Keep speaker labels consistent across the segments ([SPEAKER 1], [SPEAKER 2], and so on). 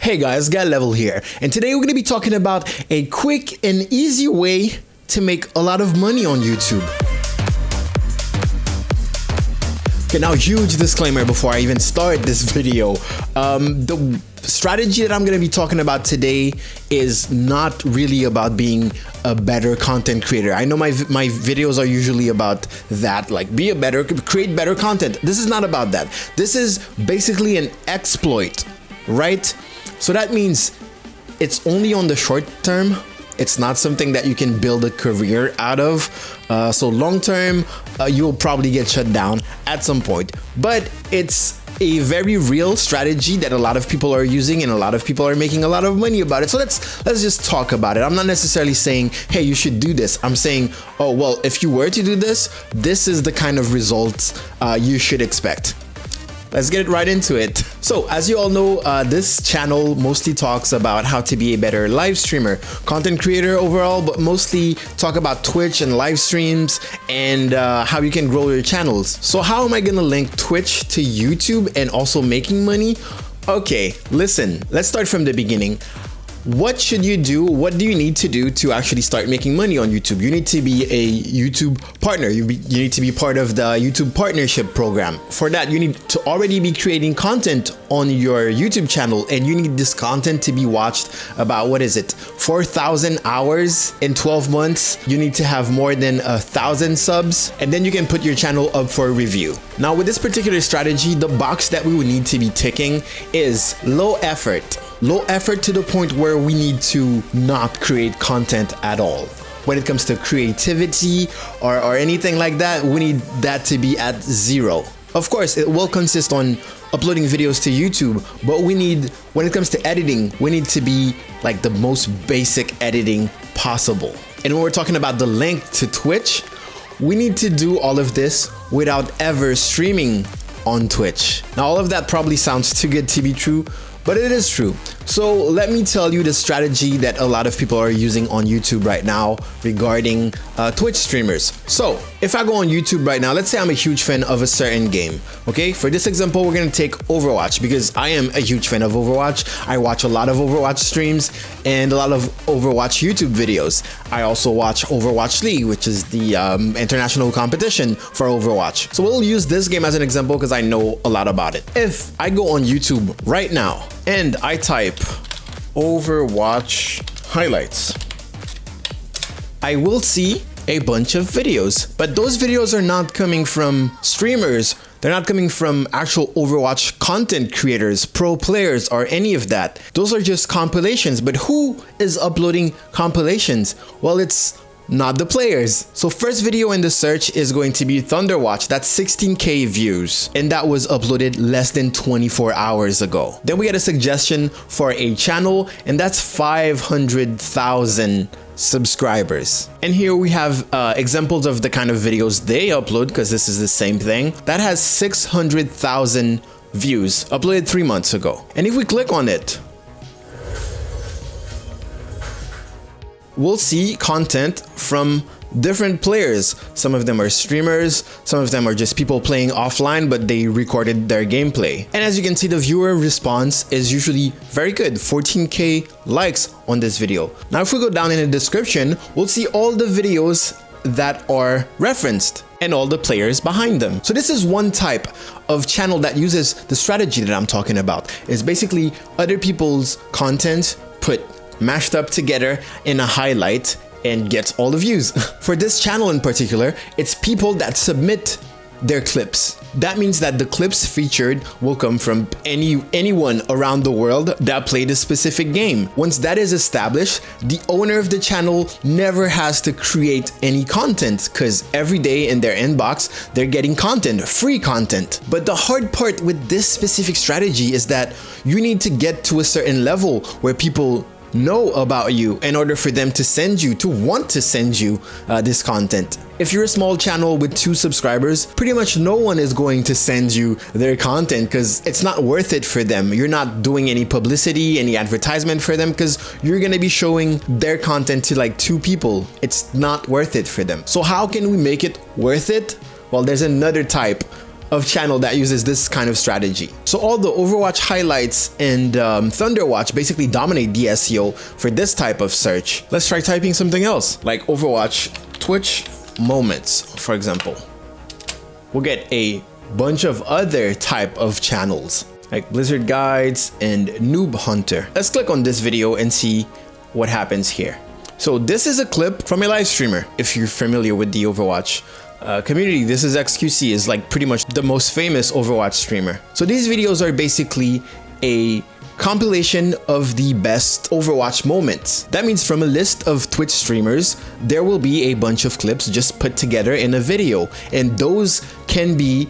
[SPEAKER 1] Hey guys, Guy Level here, and today we're going to be talking about a quick and easy way to make a lot of money on YouTube. Okay, now huge disclaimer before I even start this video. The strategy that I'm going to be talking about today is not really about being a better content creator. I know my videos are usually about that, like create better content. This is not about that. This is basically an exploit, right? So that means it's only on the short term. It's not something that you can build a career out of. So long term, you'll probably get shut down at some point. But it's a very real strategy that a lot of people are using, and a lot of people are making a lot of money about it. So let's just talk about it. I'm not necessarily saying, hey, you should do this. I'm saying, oh, well, if you were to do this, this is the kind of results you should expect. Let's get right into it. So as you all know, this channel mostly talks about how to be a better live streamer, content creator overall, but mostly talk about Twitch and live streams and how you can grow your channels. So how am I gonna link Twitch to YouTube and also making money? Okay, listen, let's start from the beginning. What should you do? What do you need to do to actually start making money on YouTube? You need to be a YouTube partner. You need to be part of the YouTube partnership program. For that, you need to already be creating content on your YouTube channel, and you need this content to be watched about, 4,000 hours in 12 months. You need to have more than 1,000 subs, and then you can put your channel up for review. Now, with this particular strategy, the box that we would need to be ticking is low effort. Low effort to the point where we need to not create content at all. When it comes to creativity or anything like that, we need that to be at 0. Of course, it will consist on uploading videos to YouTube, but when it comes to editing, we need to be like the most basic editing possible. And when we're talking about the link to Twitch, we need to do all of this without ever streaming on Twitch. Now, all of that probably sounds too good to be true, but it is true. So let me tell you the strategy that a lot of people are using on YouTube right now regarding Twitch streamers. So if I go on YouTube right now, let's say I'm a huge fan of a certain game. Okay, for this example, we're gonna take Overwatch because I am a huge fan of Overwatch. I watch a lot of Overwatch streams and a lot of Overwatch YouTube videos. I also watch Overwatch League, which is the international competition for Overwatch. So we'll use this game as an example because I know a lot about it. If I go on YouTube right now and I type Overwatch highlights, I will see a bunch of videos, but those videos are not coming from streamers. They're not coming from actual Overwatch content creators, pro players, or any of that. Those are just compilations. But who is uploading compilations? Well, it's not the players. So first video in the search is going to be Thunderwatch. That's 16K views, and that was uploaded less than 24 hours ago. Then we get a suggestion for a channel, and that's 500,000 subscribers. And here we have examples of the kind of videos they upload, because this is the same thing. That has 600,000 views, uploaded 3 months ago. And if we click on it, we'll see content from different players. Some of them are streamers, some of them are just people playing offline, but they recorded their gameplay. And as you can see, the viewer response is usually very good, 14K likes on this video. Now, if we go down in the description, we'll see all the videos that are referenced and all the players behind them. So this is one type of channel that uses the strategy that I'm talking about. It's basically other people's content mashed up together in a highlight and gets all the views. For this channel in particular, it's people that submit their clips. That means that the clips featured will come from anyone around the world that played a specific game. Once that is established, the owner of the channel never has to create any content because every day in their inbox, they're getting content, free content. But the hard part with this specific strategy is that you need to get to a certain level where people know about you in order for them to want to send you this content. If you're a small channel with 2 subscribers, pretty much no one is going to send you their content because it's not worth it for them. You're not doing any publicity, any advertisement for them because you're gonna be showing their content to like 2 people. It's not worth it for them. So how can we make it worth it? Well, there's another type of channel that uses this kind of strategy. So all the Overwatch highlights and Thunderwatch basically dominate the SEO for this type of search. Let's try typing something else, like Overwatch Twitch moments, for example. We'll get a bunch of other type of channels like Blizzard Guides and Noob Hunter. Let's click on this video and see what happens here. So this is a clip from a live streamer. If you're familiar with the Overwatch community, this is XQC, is like pretty much the most famous Overwatch streamer. So these videos are basically a compilation of the best Overwatch moments. That means from a list of Twitch streamers, there will be a bunch of clips just put together in a video, and those can be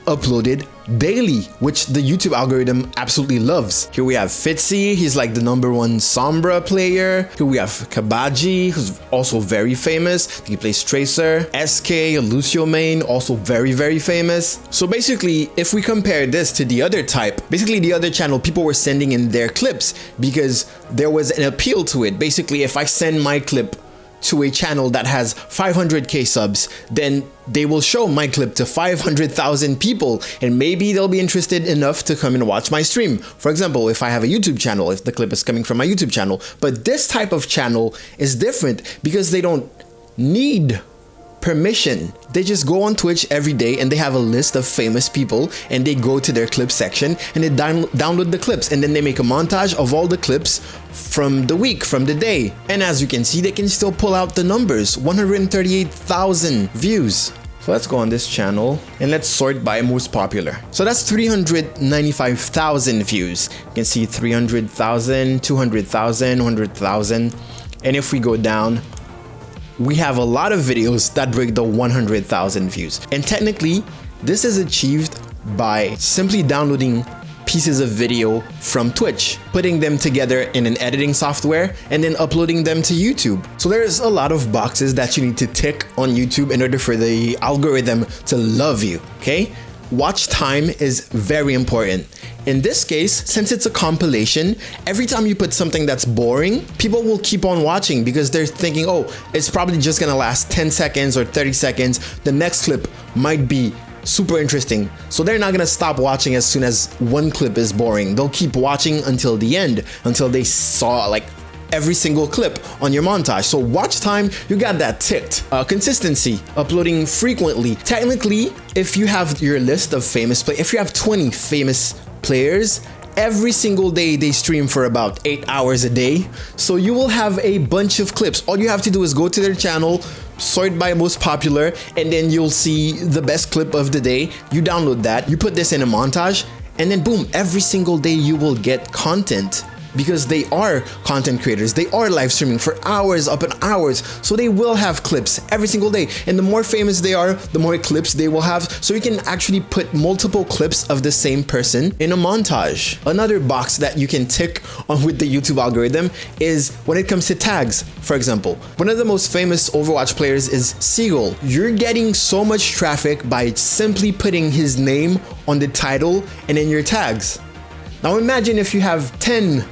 [SPEAKER 1] uploaded daily, which the YouTube algorithm absolutely loves. Here we have Fitzy, he's like the #1 Sombra player. Here we have Kabaji, who's also very famous. He plays Tracer. SK, Lucio main, also very famous. So basically, if we compare this to the other type, basically the other channel, people were sending in their clips because there was an appeal to it. Basically, if I send my clip to a channel that has 500k subs, then they will show my clip to 500,000 people, and maybe they'll be interested enough to come and watch my stream. For example, if I have a YouTube channel, if the clip is coming from my YouTube channel. But this type of channel is different because they don't need permission. They just go on Twitch every day and they have a list of famous people, and they go to their clip section and they download the clips, and then they make a montage of all the clips from the week, from the day. And as you can see, they can still pull out the numbers, 138,000 views. So let's go on this channel and let's sort by most popular. So that's 395,000 views. You can see 300,000, 200,000, 100,000. And if we go down, we have a lot of videos that break the 100,000 views. And technically, this is achieved by simply downloading pieces of video from Twitch, putting them together in an editing software, and then uploading them to YouTube. So there's a lot of boxes that you need to tick on YouTube in order for the algorithm to love you, okay? Watch time is very important. In this case, since it's a compilation, every time you put something that's boring, people will keep on watching because they're thinking, oh, it's probably just gonna last 10 seconds or 30 seconds. The next clip might be super interesting. So they're not gonna stop watching as soon as one clip is boring. They'll keep watching until the end, until they saw like every single clip on your montage. So watch time, you got that ticked. Consistency, uploading frequently. Technically, if you have your list of famous players, if you have 20 famous players, every single day they stream for about 8 hours a day. So you will have a bunch of clips. All you have to do is go to their channel, sort by most popular, and then you'll see the best clip of the day. You download that, you put this in a montage, and then boom, every single day you will get content. Because they are content creators, they are live streaming for hours upon hours, so they will have clips every single day. And the more famous they are, the more clips they will have, so you can actually put multiple clips of the same person in a montage. Another box that you can tick on with the YouTube algorithm is when it comes to tags. For example, one of the most famous Overwatch players is Seagull. You're getting so much traffic by simply putting his name on the title and in your tags. Now imagine if you have 10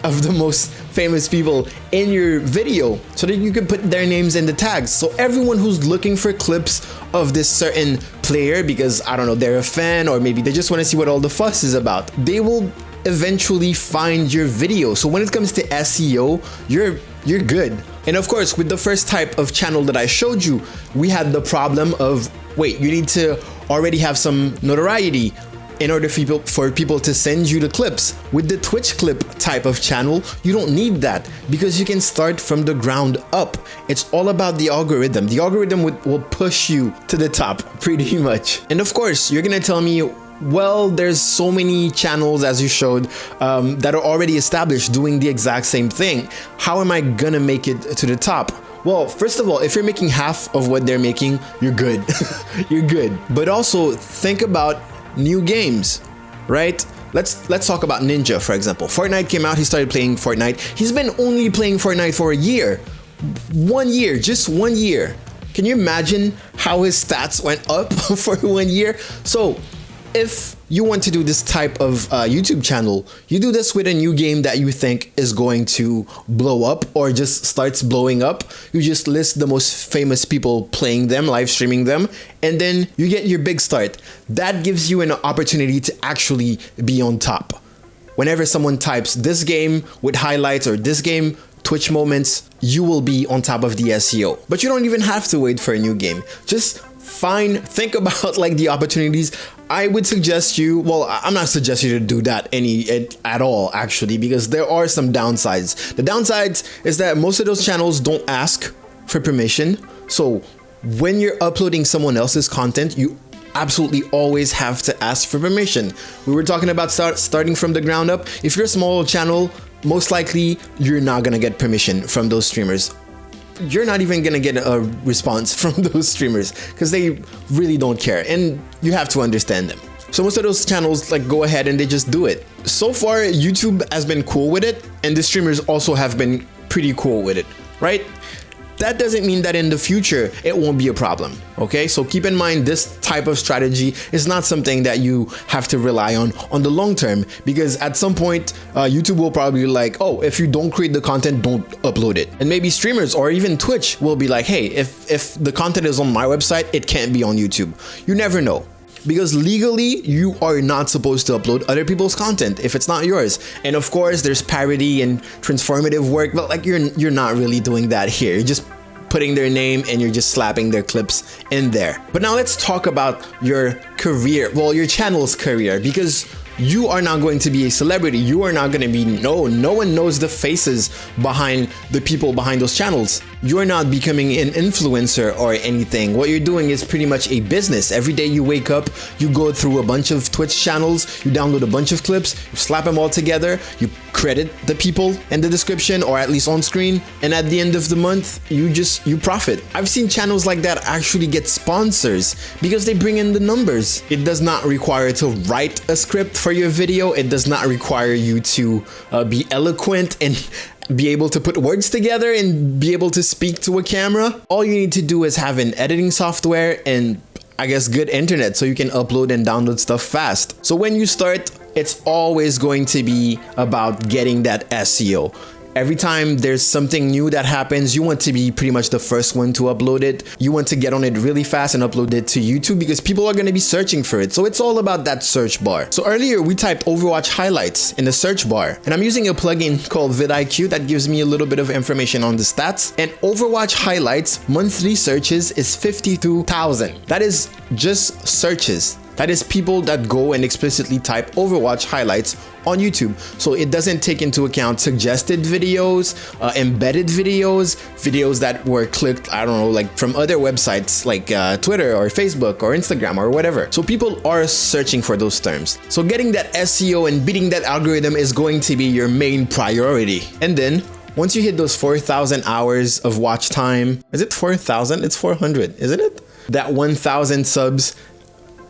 [SPEAKER 1] of the most famous people in your video so that you can put their names in the tags. So everyone who's looking for clips of this certain player because, I don't know, they're a fan or maybe they just want to see what all the fuss is about, they will eventually find your video. So when it comes to SEO, you're good. And of course, with the first type of channel that I showed you, we had the problem of, wait, you need to already have some notoriety in order for people to send you the clips. With the Twitch clip type of channel, you don't need that because you can start from the ground up. It's all about the algorithm. The algorithm will push you to the top pretty much. And of course, you're gonna tell me, well, there's so many channels, as you showed, that are already established doing the exact same thing. How am I gonna make it to the top? Well, first of all, if you're making half of what they're making, you're good. You're good. But also think about new games, right? Let's talk about Ninja, for example. Fortnite came out, he started playing Fortnite. He's been only playing Fortnite for a year. 1 year, just 1 year. Can you imagine how his stats went up for 1 year? So if you want to do this type of YouTube channel, you do this with a new game that you think is going to blow up or just starts blowing up. You just list the most famous people playing them, live streaming them, and then you get your big start. That gives you an opportunity to actually be on top. Whenever someone types this game with highlights or this game Twitch moments, you will be on top of the SEO. But you don't even have to wait for a new game. Just think about like the opportunities. I would suggest you, well, I'm not suggesting you to do that at all actually, because there are some downsides. The downsides is that most of those channels don't ask for permission. So when you're uploading someone else's content, you absolutely always have to ask for permission. We were talking about starting from the ground up. If you're a small channel, most likely you're not gonna get permission from those streamers. You're not even gonna get a response from those streamers because they really don't care, and you have to understand them. So most of those channels like go ahead and they just do it. So far, YouTube has been cool with it, and the streamers also have been pretty cool with it, right? That doesn't mean that in the future it won't be a problem, okay? So keep in mind, this type of strategy is not something that you have to rely on the long term, because at some point YouTube will probably be like, oh, if you don't create the content, don't upload it. And maybe streamers or even Twitch will be like, hey, if the content is on my website, it can't be on YouTube. You never know. Because legally, you are not supposed to upload other people's content if it's not yours. And of course, there's parody and transformative work, but like you're not really doing that here. You're just putting their name and you're just slapping their clips in there. But now let's talk about your career, well, your channel's career, because you are not going to be a celebrity. You are not going to be known. No one knows the faces behind the people behind those channels. You're not becoming an influencer or anything. What you're doing is pretty much a business. Every day you wake up, you go through a bunch of Twitch channels, you download a bunch of clips, you slap them all together, you credit the people in the description or at least on screen, and at the end of the month, you profit. I've seen channels like that actually get sponsors because they bring in the numbers. It does not require to write a script for your video. It does not require you to be eloquent and be able to put words together and be able to speak to a camera. All you need to do is have an editing software and I guess good internet so you can upload and download stuff fast. So when you start, it's always going to be about getting that SEO. Every time there's something new that happens, you want to be pretty much the first one to upload it. You want to get on it really fast and upload it to YouTube because people are going to be searching for it. So it's all about that search bar. So earlier we typed Overwatch highlights in the search bar, and I'm using a plugin called vidIQ that gives me a little bit of information on the stats. And Overwatch highlights monthly searches is 52,000. That is just searches. That is people that go and explicitly type Overwatch highlights on YouTube. So it doesn't take into account suggested videos, embedded videos, videos that were clicked, I don't know, like from other websites like Twitter or Facebook or Instagram or whatever. So people are searching for those terms. So getting that SEO and beating that algorithm is going to be your main priority. And then once you hit those 4,000 hours of watch time, is it 4,000? It's 400, isn't it? That 1,000 subs.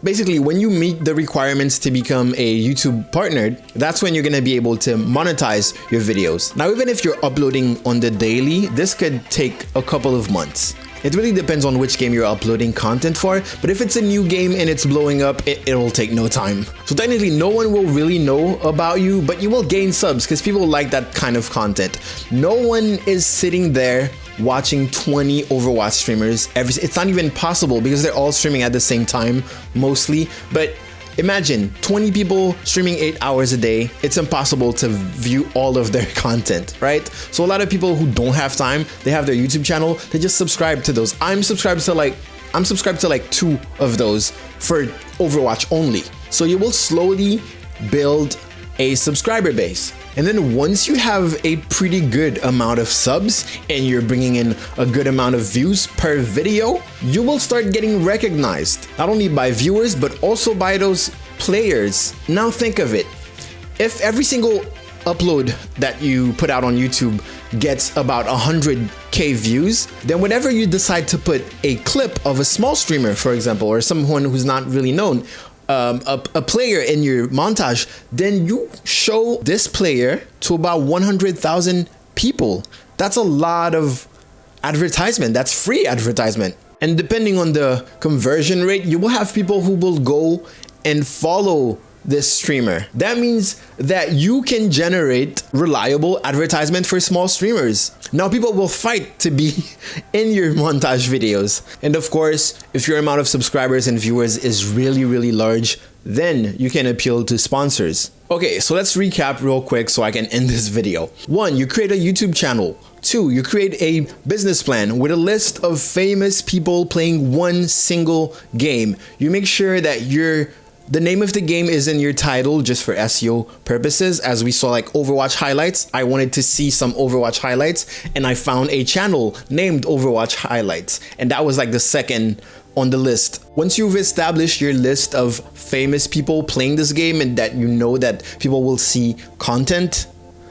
[SPEAKER 1] Basically, when you meet the requirements to become a YouTube partner, that's when you're going to be able to monetize your videos. Now, even if you're uploading on the daily, this could take a couple of months. It really depends on which game you're uploading content for, but if it's a new game and it's blowing up, it'll take no time. So technically, no one will really know about you, but you will gain subs because people like that kind of content. No one is sitting there watching 20 Overwatch streamers. It's not even possible because they're all streaming at the same time, mostly. But imagine 20 people streaming 8 hours a day. It's impossible to view all of their content, right? So a lot of people who don't have time, they have their YouTube channel, they just subscribe to those. I'm subscribed to like 2 of those for Overwatch only. So you will slowly build a subscriber base. And then once you have a pretty good amount of subs and you're bringing in a good amount of views per video, you will start getting recognized, not only by viewers, but also by those players. Now think of it. If every single upload that you put out on YouTube gets about 100K views, then whenever you decide to put a clip of a small streamer, for example, or someone who's not really known, a player in your montage, then you show this player to about 100,000 people. That's a lot of advertisement. That's free advertisement. And depending on the conversion rate, you will have people who will go and follow this streamer. That means that you can generate reliable advertisement for small streamers. Now people will fight to be in your montage videos. And of course, if your amount of subscribers and viewers is really large, then you can appeal to sponsors. Okay, so let's recap real quick so I can end this video. 1, you create a YouTube channel. 2, you create a business plan with a list of famous people playing one single game. You make sure that the name of the game is in your title just for SEO purposes. As we saw like Overwatch highlights, I wanted to see some Overwatch highlights and I found a channel named Overwatch highlights. And that was like the second on the list. Once you've established your list of famous people playing this game and that you know that people will see content,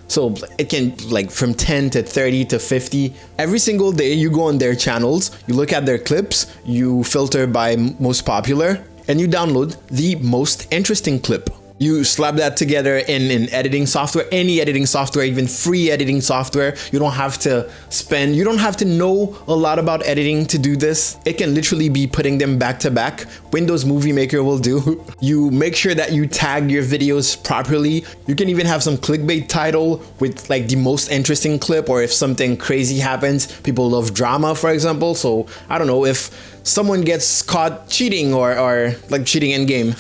[SPEAKER 1] so it can like from 10 to 30 to 50. Every single day you go on their channels, you look at their clips, you filter by most popular, and you download the most interesting clip. You slap that together in an editing software, any editing software, even free editing software. You don't have to know a lot about editing to do this. It can literally be putting them back to back. Windows Movie Maker will do. You make sure that you tag your videos properly. You can even have some clickbait title with like the most interesting clip, or if something crazy happens, people love drama, for example. So I don't know, if someone gets caught cheating or like cheating in game,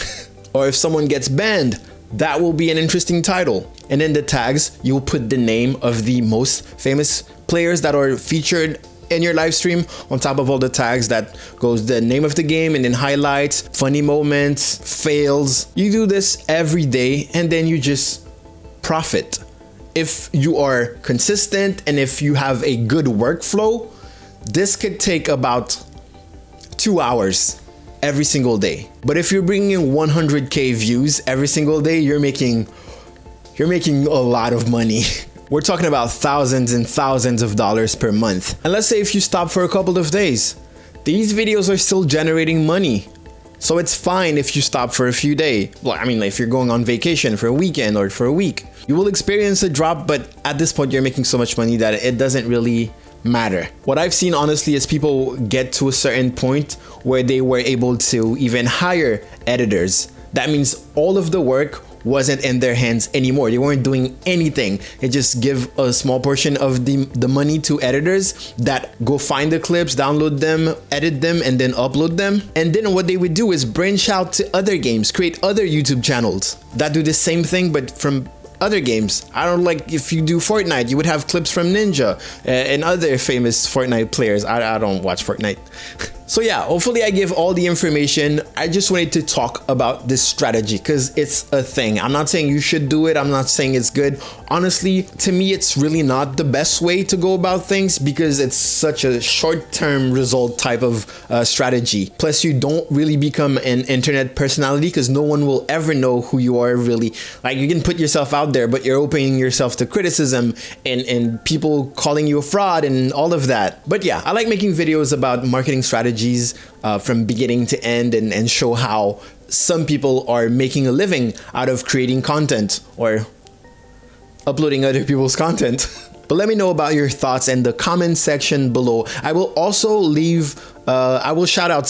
[SPEAKER 1] or if someone gets banned, that will be an interesting title. And in the tags, you'll put the name of the most famous players that are featured in your live stream. On top of all the tags, that goes the name of the game, and then highlights, funny moments, fails. You do this every day and then you just profit. If you are consistent and if you have a good workflow, this could take about 2 hours every single day. But if you're bringing in 100k views every single day, you're making a lot of money. We're talking about thousands and thousands of dollars per month. And let's say if you stop for a couple of days, these videos are still generating money. So it's fine if you stop for a few days. Well, I mean, if you're going on vacation for a weekend or for a week, you will experience a drop, but at this point you're making so much money that it doesn't really matter. What I've seen honestly is people get to a certain point where they were able to even hire editors. That means all of the work wasn't in their hands anymore. They weren't doing anything. They just give a small portion of the money to editors that go find the clips, download them, edit them, and then upload them. And then what they would do is branch out to other games, create other YouTube channels that do the same thing but from other games. I don't like, if you do Fortnite, you would have clips from Ninja and other famous Fortnite players. I don't watch Fortnite. So yeah, hopefully I give all the information. I just wanted to talk about this strategy because it's a thing. I'm not saying you should do it. I'm not saying it's good. Honestly, to me, it's really not the best way to go about things because it's such a short-term result type of strategy. Plus, you don't really become an internet personality because no one will ever know who you are really. Like, you can put yourself out there, but you're opening yourself to criticism and people calling you a fraud and all of that. But yeah, I like making videos about marketing strategies from beginning to end and show how some people are making a living out of creating content or uploading other people's content. But let me know about your thoughts in the comment section below. I will also leave I will shout out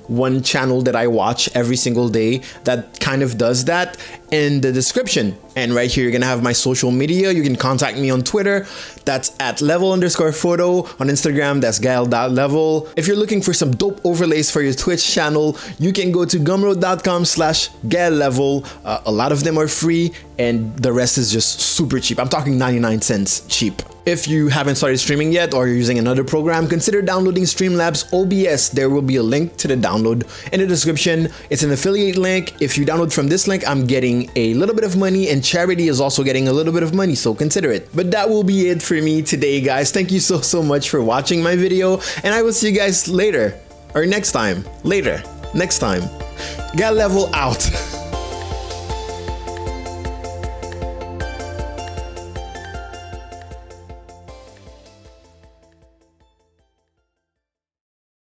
[SPEAKER 1] one channel that I watch every single day that kind of does that in the description. And right here, you're gonna have my social media. You can contact me on Twitter. That's at @level_photo. On Instagram, that's gael.level. If you're looking for some dope overlays for your Twitch channel, you can go to gumroad.com/gaellevel. A lot of them are free and the rest is just super cheap. I'm talking 99 cents cheap. If you haven't started streaming yet or you're using another program, consider downloading Streamlabs OBS. There will be a link to the download in the description. It's an affiliate link. If you download from this link, I'm getting a little bit of money and charity is also getting a little bit of money, so consider it. But that will be it for me today, guys. Thank you so much for watching my video and I will see you guys later or next time. Next time. Gael Level out.